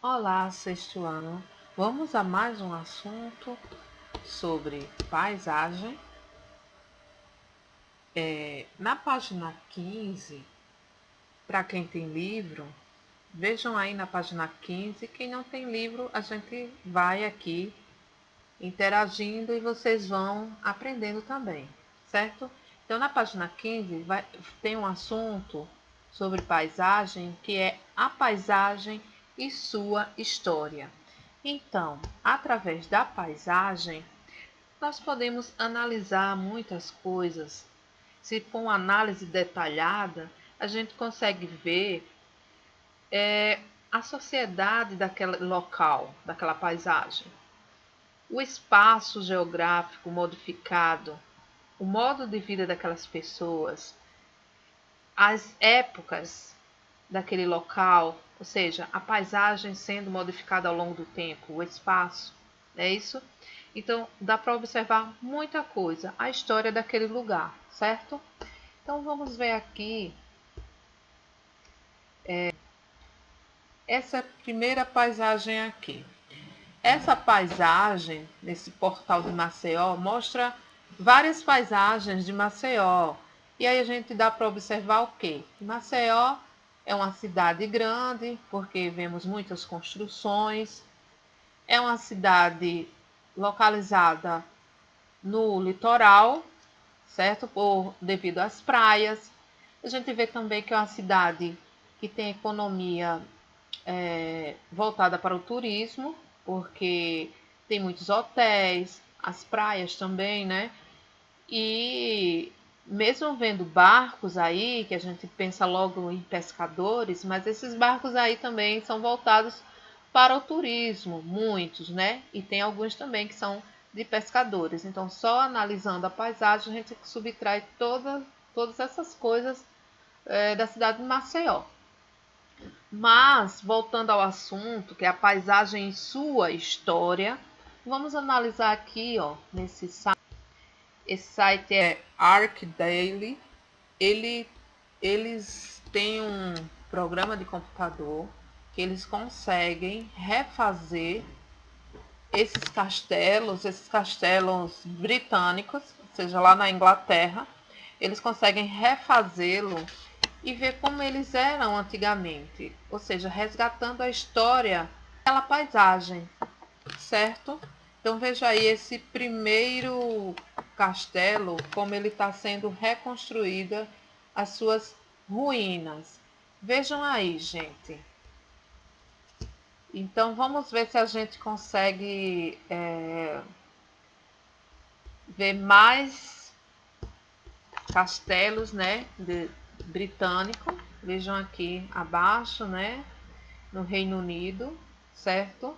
Olá, sexto ano. Vamos a mais um assunto sobre paisagem. Na página 15, para quem tem livro, vejam aí na página 15. Quem não tem livro, a gente vai aqui interagindo e vocês vão aprendendo também, certo? Então, na página 15, tem um assunto sobre paisagem que é a paisagem e sua história. Então, através da paisagem, nós podemos analisar muitas coisas. Se for uma análise detalhada, a gente consegue ver a sociedade daquele local, daquela paisagem, o espaço geográfico modificado, o modo de vida daquelas pessoas, as épocas daquele local, ou seja, a paisagem sendo modificada ao longo do tempo, o espaço, é isso? Então, dá para observar muita coisa, a história daquele lugar, certo? Então, vamos ver aqui essa primeira paisagem aqui. Essa paisagem, nesse portal de Maceió, mostra várias paisagens de Maceió. E aí a gente dá para observar o quê? Maceió é uma cidade grande, porque vemos muitas construções. É uma cidade localizada no litoral, certo? Devido às praias. A gente vê também que é uma cidade que tem economia voltada para o turismo, porque tem muitos hotéis, as praias também, né? E mesmo vendo barcos aí, que a gente pensa logo em pescadores, mas esses barcos aí também são voltados para o turismo, muitos, né? E tem alguns também que são de pescadores. Então, só analisando a paisagem, a gente subtrai todas essas coisas da cidade de Maceió. Mas, voltando ao assunto, que é a paisagem e sua história, vamos analisar aqui, ó, nesse site. Esse site é ArcDaily. Eles têm um programa de computador que eles conseguem refazer esses castelos britânicos, seja lá na Inglaterra, eles conseguem refazê-lo e ver como eles eram antigamente, ou seja, resgatando a história daquela paisagem, certo? Então veja aí esse primeiro castelo, como ele está sendo reconstruída, as suas ruínas. Vejam aí, gente. Então vamos ver se a gente consegue ver mais castelos, né, britânico. Vejam aqui abaixo, né, no Reino Unido, certo?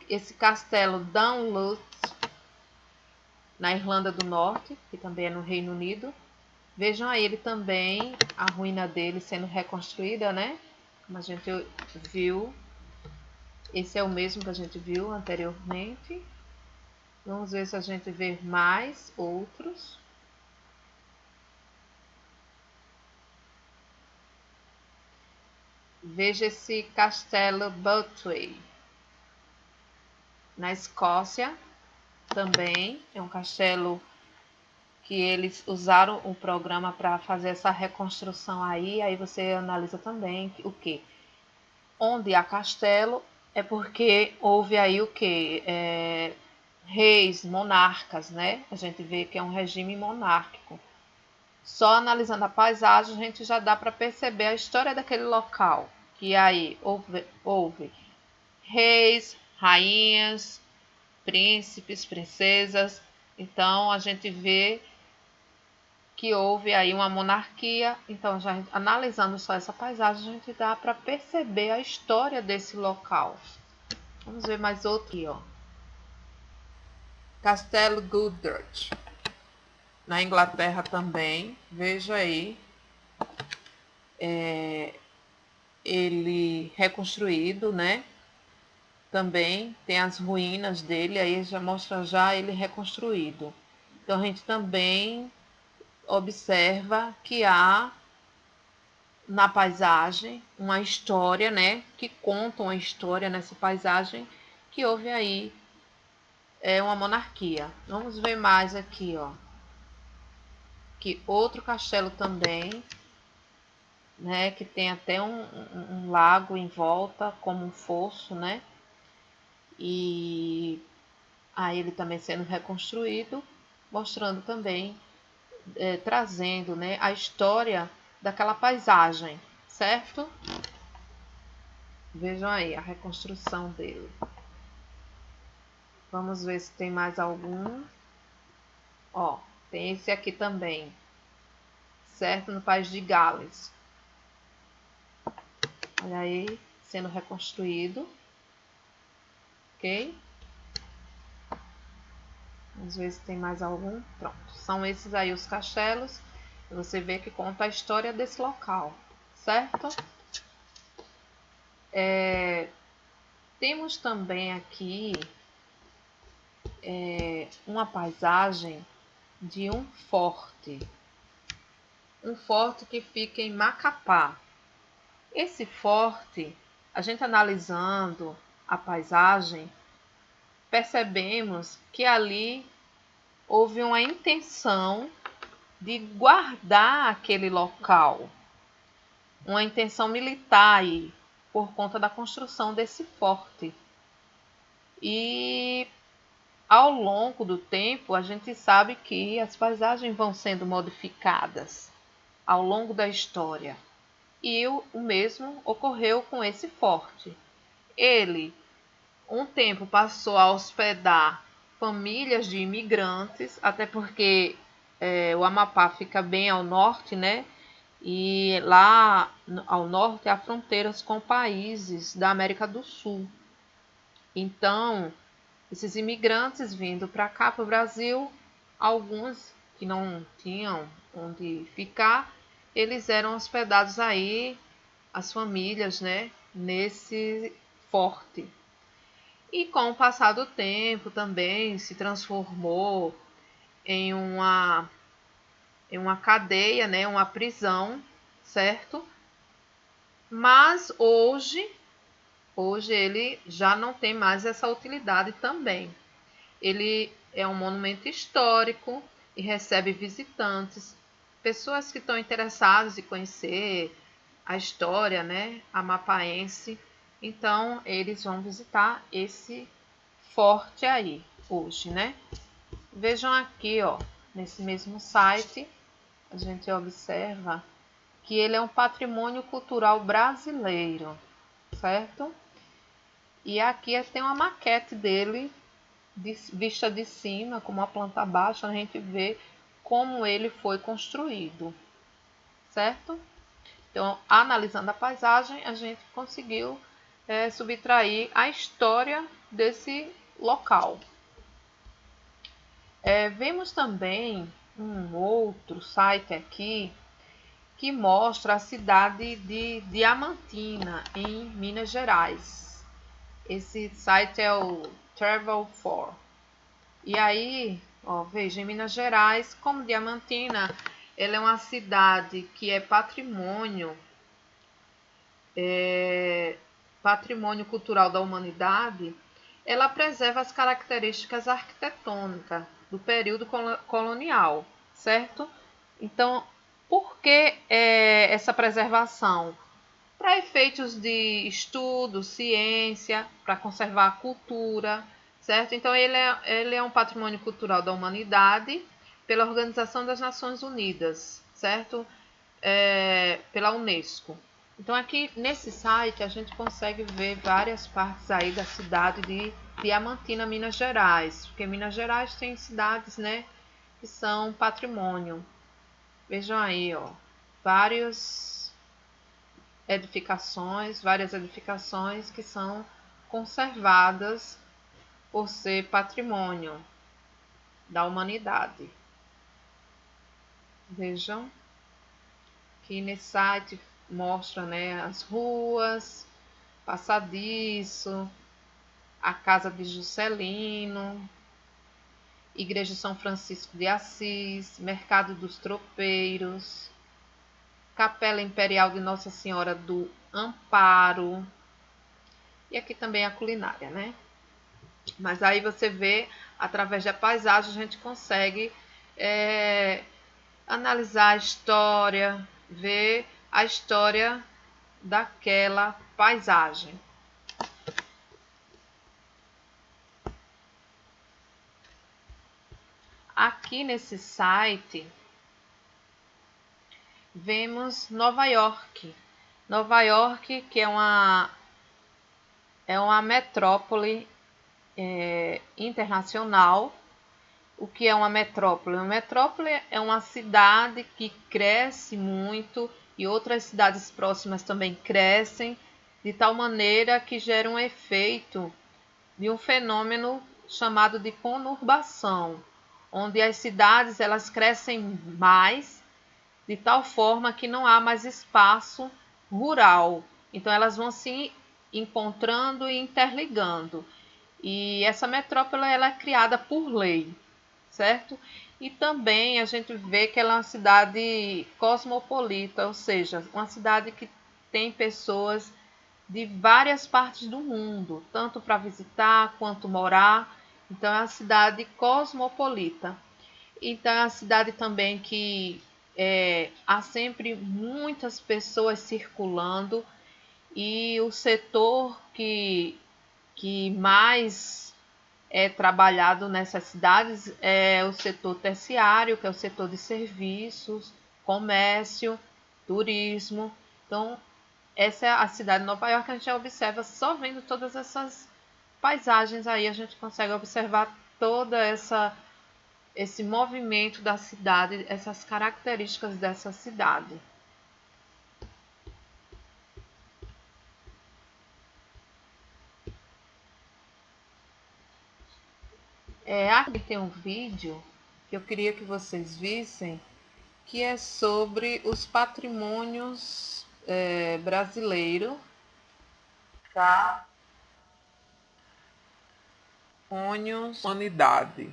Esse castelo Dunluth, na Irlanda do Norte, que também é no Reino Unido. Vejam aí ele também, a ruína dele sendo reconstruída, né? Como a gente viu. Esse é o mesmo que a gente viu anteriormente. Vamos ver se a gente vê mais outros. Veja esse castelo Beltway, na Escócia, também é um castelo que eles usaram o programa para fazer essa reconstrução aí você analisa também o que? Onde há castelo é porque houve aí o que? Reis, monarcas, né? A gente vê que é um regime monárquico. Só analisando a paisagem a gente já dá para perceber a história daquele local. Que aí houve reis, rainhas, príncipes, princesas. Então a gente vê que houve aí uma monarquia. Então, já analisando só essa paisagem, a gente dá para perceber a história desse local. Vamos ver mais outro aqui, ó. Castelo Goodrich, na Inglaterra também. Veja aí, ele reconstruído, né? Também tem as ruínas dele, aí já mostra já ele reconstruído. Então a gente também observa que há na paisagem, uma história, né, que conta uma história nessa paisagem, que houve aí uma monarquia. Vamos ver mais aqui, ó. Aqui outro castelo também, né, que tem até um lago em volta, como um fosso, né, e aí ele também sendo reconstruído, mostrando também, trazendo, né, a história daquela paisagem, certo? Vejam aí a reconstrução dele. Vamos ver se tem mais algum. Ó, tem esse aqui também, certo? No país de Gales. Olha aí, sendo reconstruído. Ok? Vamos ver se tem mais algum. Pronto, são esses aí os castelos. Você vê que conta a história desse local, certo? Temos também aqui uma paisagem de um forte. Um forte que fica em Macapá. Esse forte, a gente analisando a paisagem, percebemos que ali houve uma intenção de guardar aquele local, uma intenção militar aí, por conta da construção desse forte. E ao longo do tempo, a gente sabe que as paisagens vão sendo modificadas ao longo da história. E o mesmo ocorreu com esse forte. Ele, um tempo, passou a hospedar famílias de imigrantes, até porque o Amapá fica bem ao norte, né? E lá ao norte há fronteiras com países da América do Sul. Então, esses imigrantes vindo para cá, para o Brasil, alguns que não tinham onde ficar, eles eram hospedados aí, as famílias, né, nesse forte. E com o passar do tempo também se transformou em uma cadeia, né, uma prisão, certo? Mas hoje ele já não tem mais essa utilidade também. Ele é um monumento histórico e recebe visitantes, pessoas que estão interessadas em conhecer a história, né, amapaense. Então, eles vão visitar esse forte aí hoje, né? Vejam aqui, ó, nesse mesmo site, a gente observa que ele é um patrimônio cultural brasileiro, certo? E aqui tem uma maquete dele, vista de cima, com uma planta baixa, a gente vê como ele foi construído, certo? Então, analisando a paisagem, a gente conseguiu subtrair a história desse local. Vemos também um outro site aqui que mostra a cidade de Diamantina, em Minas Gerais. Esse site é o Travel4. E aí, ó, veja, em Minas Gerais, como Diamantina, ela é uma cidade que é patrimônio cultural da humanidade, ela preserva as características arquitetônicas do período colonial, certo? Então, por que essa preservação? Para efeitos de estudo, ciência, para conservar a cultura, certo? Então, ele é um patrimônio cultural da humanidade pela Organização das Nações Unidas, certo? Pela Unesco. Então, aqui nesse site a gente consegue ver várias partes aí da cidade de Diamantina, Minas Gerais, porque Minas Gerais tem cidades, né, que são patrimônio. Vejam aí, ó, várias edificações que são conservadas por ser patrimônio da humanidade. Vejam que nesse site mostra, né, as ruas, passadiço, a casa de Juscelino, Igreja São Francisco de Assis, Mercado dos Tropeiros, Capela Imperial de Nossa Senhora do Amparo. E aqui também a culinária, né? Mas aí você vê, através da paisagem, a gente consegue analisar a história, ver a história daquela paisagem. Aqui nesse site, vemos Nova York. Nova York, que é uma metrópole internacional. O que é uma metrópole? Uma metrópole é uma cidade que cresce muito e outras cidades próximas também crescem, de tal maneira que gera um efeito de um fenômeno chamado de conurbação, onde as cidades elas crescem mais, de tal forma que não há mais espaço rural. Então elas vão se encontrando e interligando. E essa metrópole ela é criada por lei, certo? E também a gente vê que ela é uma cidade cosmopolita, ou seja, uma cidade que tem pessoas de várias partes do mundo, tanto para visitar quanto morar. Então é uma cidade cosmopolita. Então é uma cidade também que há sempre muitas pessoas circulando e o setor que mais é trabalhado nessas cidades é o setor terciário, que é o setor de serviços, comércio, turismo. Então, essa é a cidade de Nova York que a gente já observa só vendo todas essas paisagens aí, a gente consegue observar toda esse movimento da cidade, essas características dessa cidade. Aqui tem um vídeo que eu queria que vocês vissem, que é sobre os patrimônios brasileiros, tá? Patrimônios, humanidade.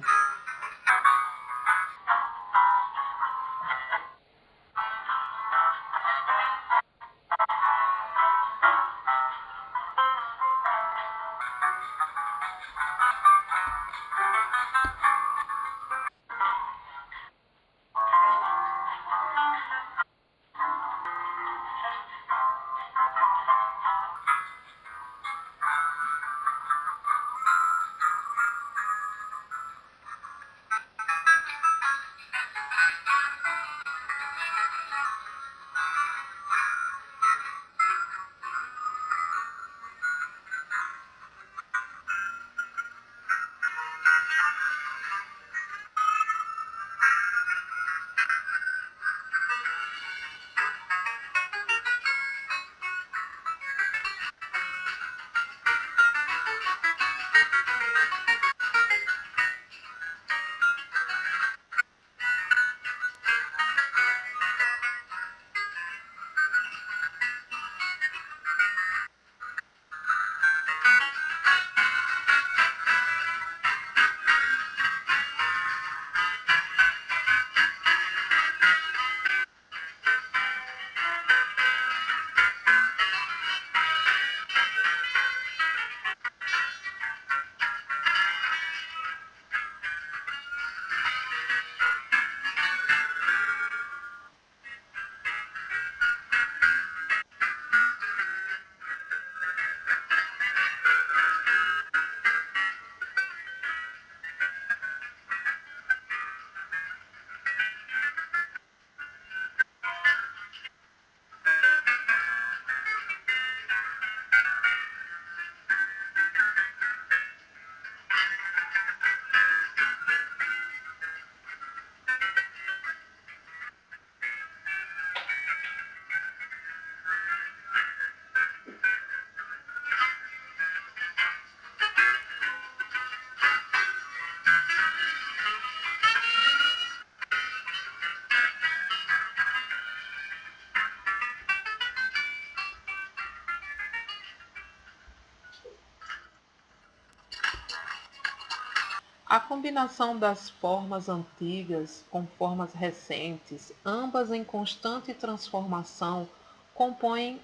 A combinação das formas antigas com formas recentes, ambas em constante transformação, compõem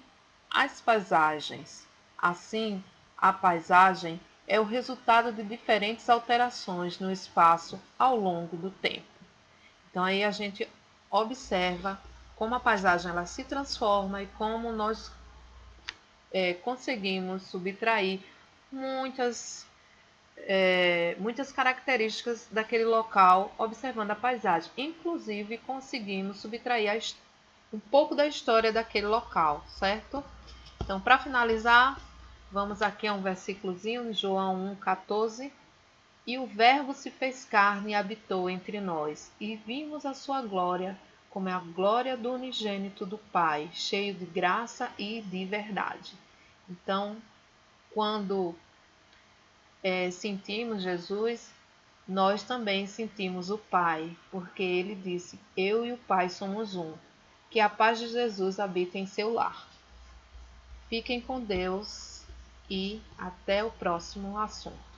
as paisagens. Assim, a paisagem é o resultado de diferentes alterações no espaço ao longo do tempo. Então aí a gente observa como a paisagem ela se transforma e como nós conseguimos subtrair muitas muitas características daquele local observando a paisagem. Inclusive, conseguimos subtrair um pouco da história daquele local, certo? Então, para finalizar, vamos aqui a um versículozinho, João 1,14. E o Verbo se fez carne e habitou entre nós, e vimos a sua glória, como é a glória do unigênito do Pai, cheio de graça e de verdade. Então, quando sentimos Jesus, nós também sentimos o Pai, porque ele disse: Eu e o Pai somos um. Que a paz de Jesus habite em seu lar. Fiquem com Deus e até o próximo assunto.